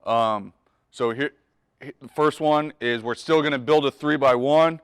So here, the first one is we're still going to build a 3x1.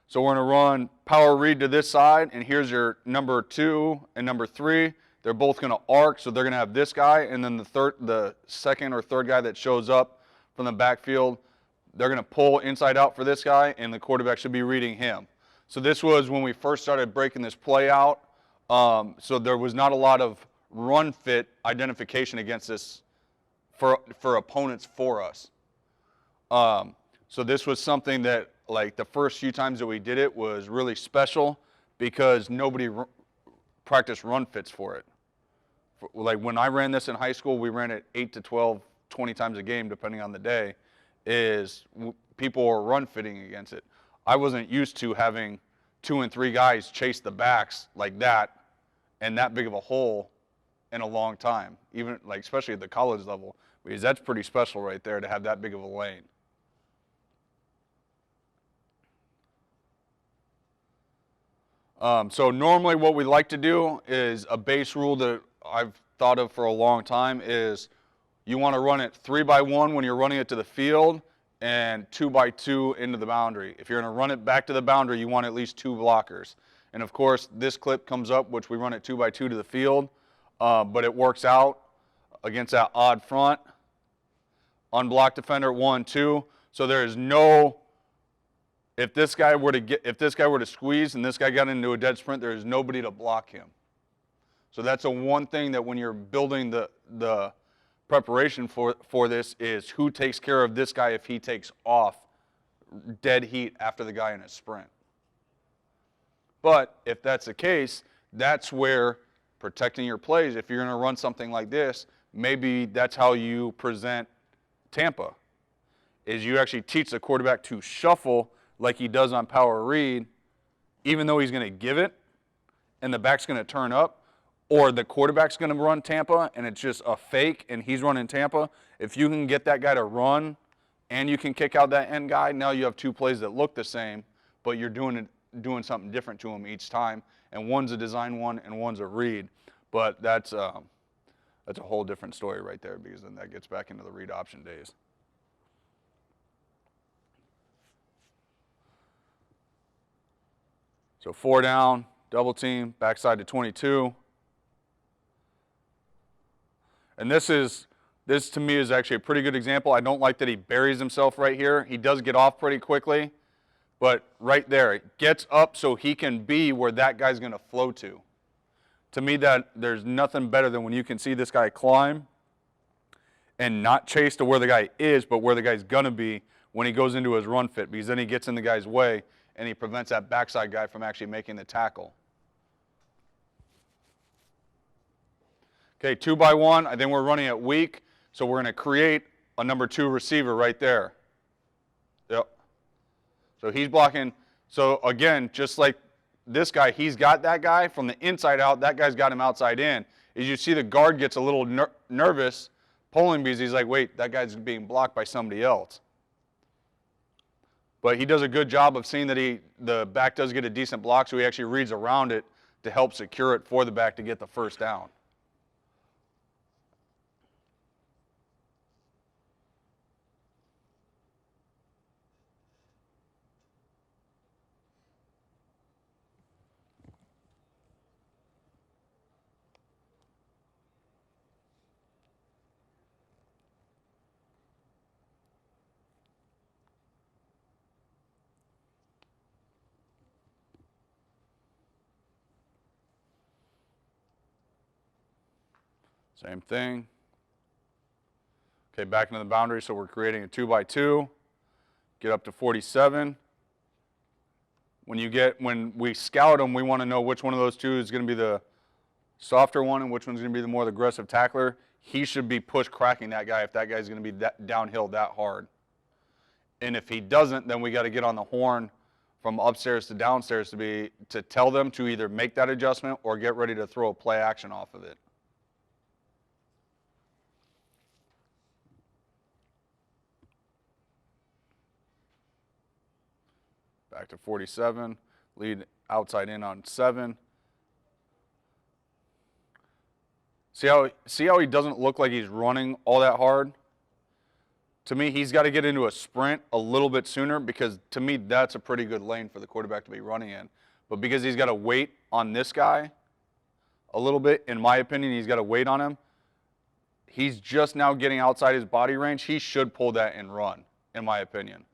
So we're going to run power read to this side, and here's your number 2 and number 3. They're both going to arc, so they're going to have this guy, and then the second or third guy that shows up from the backfield, they're going to pull inside out for this guy, and the quarterback should be reading him. So this was when we first started breaking this play out. So there was not a lot of run fit identification against this for opponents for us. So this was something that, like, the first few times that we did it was really special because nobody practiced run fits for it. Like when I ran this in high school, we ran it 8 to 12, 20 times a game, depending on the day, people were run fitting against it. I wasn't used to having 2 and 3 guys chase the backs like that and that big of a hole in a long time, even like especially at the college level, because that's pretty special right there to have that big of a lane. So normally what we like to do is a base rule that I've thought of for a long time is you want to run it 3x1 when you're running it to the field and 2x2 into the boundary. If you're going to run it back to the boundary, you want at least 2 blockers. And of course, this clip comes up, which we run it 2x2 to the field, but it works out against that odd front. Unblocked defender 1-2. So there is no. If this guy were to squeeze and this guy got into a dead sprint, there is nobody to block him. So that's the one thing that when you're building the preparation for this is who takes care of this guy if he takes off dead heat after the guy in a sprint. But if that's the case, that's where protecting your plays, if you're going to run something like this, maybe that's how you present Tampa, is you actually teach the quarterback to shuffle like he does on power read, even though he's going to give it and the back's going to turn up, or the quarterback's going to run Tampa and it's just a fake and he's running Tampa. If you can get that guy to run and you can kick out that end guy, now you have 2 plays that look the same, but you're doing something different to them each time, and one's a design one and one's a read. But that's a whole different story right there, because then that gets back into the read option days. So 4 down, double team, backside to 22. And this to me is actually a pretty good example. I don't like that he buries himself right here. He does get off pretty quickly, but right there, it gets up so he can be where that guy's going to flow to. To me, that there's nothing better than when you can see this guy climb and not chase to where the guy is, but where the guy's going to be when he goes into his run fit, because then he gets in the guy's way and he prevents that backside guy from actually making the tackle. Okay, 2x1, I think we're running it weak, so we're going to create a number 2 receiver right there. Yep. So he's blocking. So again, just like this guy, he's got that guy from the inside out, that guy's got him outside in. As you see, the guard gets a little nervous pulling because he's like, wait, that guy's being blocked by somebody else. But he does a good job of seeing that the back does get a decent block, so he actually reads around it to help secure it for the back to get the first down. Same thing. Okay, back into the boundary, so we're creating a 2x2. Get up to 47. When we scout them, we want to know which one of those 2 is going to be the softer one and which one's going to be the more aggressive tackler. He should be push cracking that guy if that guy's going to be downhill that hard. And if he doesn't, then we got to get on the horn from upstairs to downstairs to tell them to either make that adjustment or get ready to throw a play action off of it. Back to 47, lead outside in on 7. See how he doesn't look like he's running all that hard? To me, he's got to get into a sprint a little bit sooner because to me, that's a pretty good lane for the quarterback to be running in. But because he's got to wait on this guy a little bit, in my opinion, he's got to wait on him. He's just now getting outside his body range. He should pull that and run, in my opinion.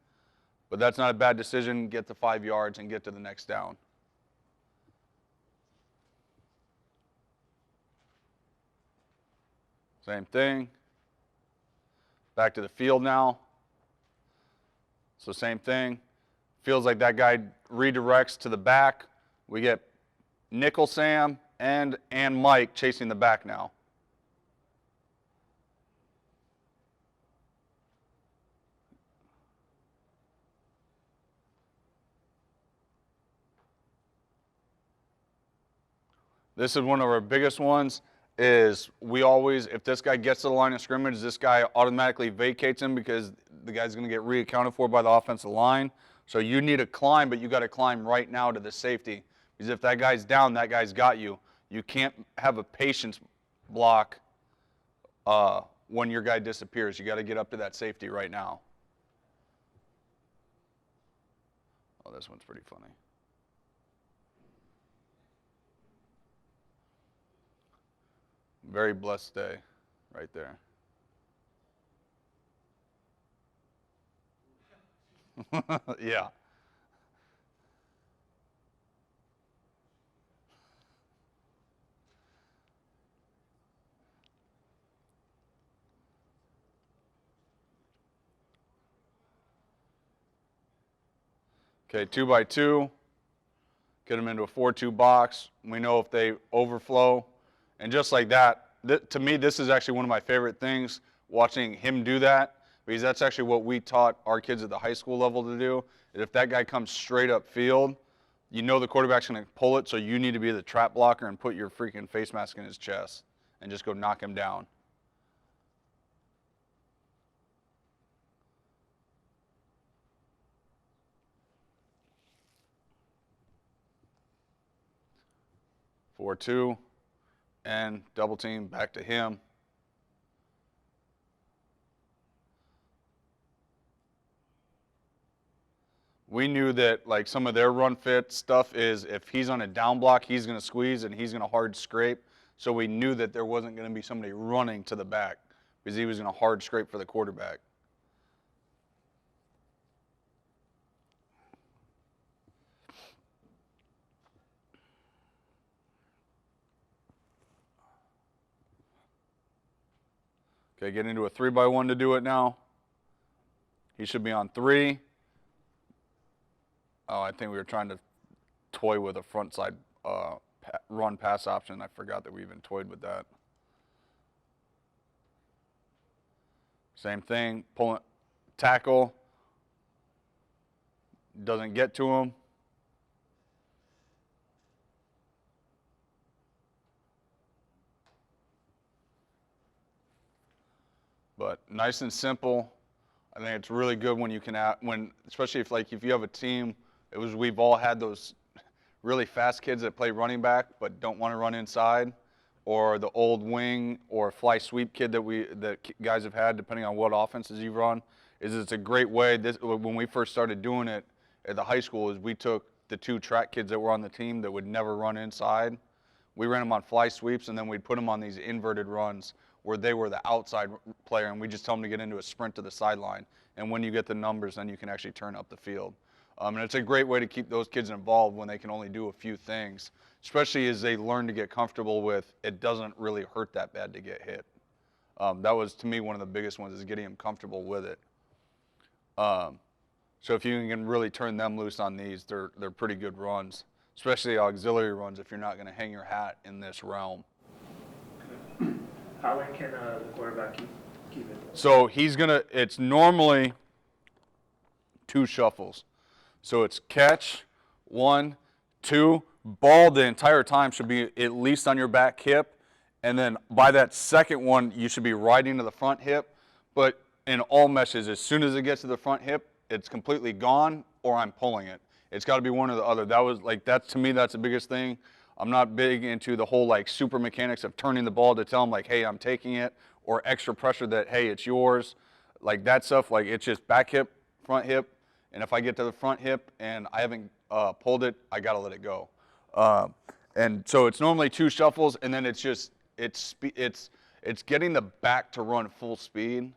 But that's not a bad decision. Get the 5 yards and get to the next down. Same thing. Back to the field now. So same thing. Feels like that guy redirects to the back. We get Nickel Sam and Mike chasing the back now. This is one of our biggest ones, is we always, if this guy gets to the line of scrimmage, this guy automatically vacates him because the guy's going to get reaccounted for by the offensive line. So you need to climb, but you got to climb right now to the safety. Because if that guy's down, that guy's got you. You can't have a patience block when your guy disappears. You got to get up to that safety right now. Oh, this one's pretty funny. Very blessed day right there. Yeah. Okay, 2 by 2. Get them into a 4-2 box. We know if they overflow. And just like that, to me, this is actually one of my favorite things, watching him do that, because that's actually what we taught our kids at the high school level to do. If that guy comes straight up field, you know the quarterback's going to pull it, so you need to be the trap blocker and put your freaking face mask in his chest and just go knock him down. Four, two. And double team back to him. We knew that like some of their run fit stuff is if he's on a down block, he's going to squeeze and he's going to hard scrape. So we knew that there wasn't going to be somebody running to the back because he was going to hard scrape for the quarterback. Okay, get into a 3 by 1 to do it now. He should be on 3. Oh, I think we were trying to toy with a front side run pass option. I forgot that we even toyed with that. Same thing, pulling, tackle, doesn't get to him. But nice and simple. I think it's really good when you can, especially if you have a team. We've all had those really fast kids that play running back but don't want to run inside, or the old wing or fly sweep kid that guys have had, depending on what offenses you run. It's a great way. When we first started doing it at the high school, is we took the 2 track kids that were on the team that would never run inside. We ran them on fly sweeps, and then we'd put them on these inverted runs where they were the outside player, and we just tell them to get into a sprint to the sideline. And when you get the numbers, then you can actually turn up the field. And it's a great way to keep those kids involved when they can only do a few things, especially as they learn to get comfortable with it doesn't really hurt that bad to get hit. That was, to me, one of the biggest ones, is getting them comfortable with it. So if you can really turn them loose on these, they're pretty good runs, especially auxiliary runs if you're not going to hang your hat in this realm. How long can the quarterback keep it? So it's normally 2 shuffles. So it's catch, 1, 2, ball the entire time should be at least on your back hip. And then by that second one, you should be riding to the front hip. But in all meshes, as soon as it gets to the front hip, it's completely gone or I'm pulling it. It's got to be one or the other. To me, that's the biggest thing. I'm not big into the whole super mechanics of turning the ball to tell them hey, I'm taking it, or extra pressure that, hey, it's yours. like that stuff, like it's just back hip, front hip, and if I get to the front hip and I haven't pulled it, I gotta let it go. And so it's normally 2 shuffles, and then it's getting the back to run full speed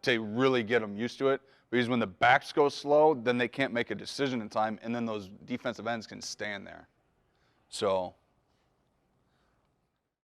to really get them used to it. Because when the backs go slow, then they can't make a decision in time, and then those defensive ends can stand there. So